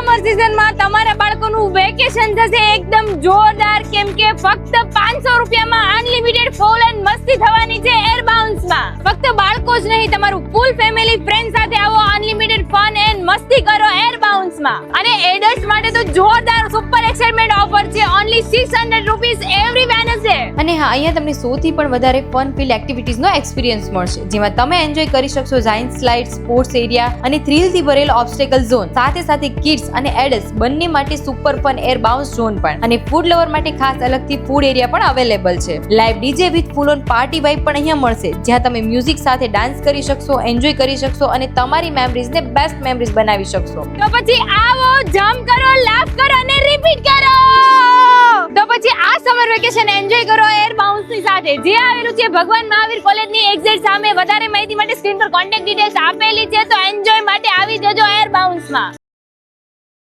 Summer સીઝનમાં તમારા બાળકોનું વેકેશન થશે એકદમ જોરદાર, કેમ કે ફક્ત 500 રૂપિયામાં અનલિમિટેડ ફોલ એન્ડ મસ્તી થવાની છે એર બાઉન્સમાં. ફક્ત બાળકો જ નહીં, તમારું ફૂલ ફેમિલી ફ્રેન્ડ સાથે આવો, અનલિમિટેડ ફન એન્ડ મસ્તી કરો એર બાઉન્સમાં. અને એડલ્ટ્સ માટે તો જોરદાર સુપર એક્સાઇટમેન્ટ ઓફર છે, ઓન્લી 600 રૂપીસ એવરી વેનસડે. અને હા, અહીંયા તમને સૌથી પણ વધારે ફન ફિલ એક્ટિવિટીઝનો એક્સપિરિયન્સ મળશે, જેમાં તમે એન્જોય કરી શકશો જાયન્ટ સ્લાઇડ, સ્પોર્ટ્સ એરિયા અને થ્રિલથી ભરેલો ઓબ્સ્ટેકલ ઝોન. સાથે સાથે કિડ્સ અને એડલ્ટ્સ બંને માટે super fun air bounce zone પણ, અને ફૂડ લવર માટે ખાસ અલગથી ફૂડ એરિયા પણ અવેલેબલ છે. Live DJ with full on party vibe પણ અહીંયા મળશે, જ્યાં તમે મ્યુઝિક સાથે ડાન્સ કરી શકશો, એન્જોય કરી શકશો અને તમારી મેમરીઝને બેસ્ટ મેમરીઝ બનાવી શકશો. તો પછી આવો, જમ્પ કરો, લાફ કરો અને રિપીટ કરો. તો પછી આ સમર વેકેશન એન્જોય કરો એર બાઉન્સ ની સાથે, જે આવેલું છે ભગવાન મહાવીર કોલેજની એક્ઝેક્ટ સામે. વધારે માહિતી માટે સ્ક્રીન પર કોન્ટેક્ટ ડિટેલ્સ આપેલી છે, તો એન્જોય માટે આવી જજો એર બાઉન્સ માં.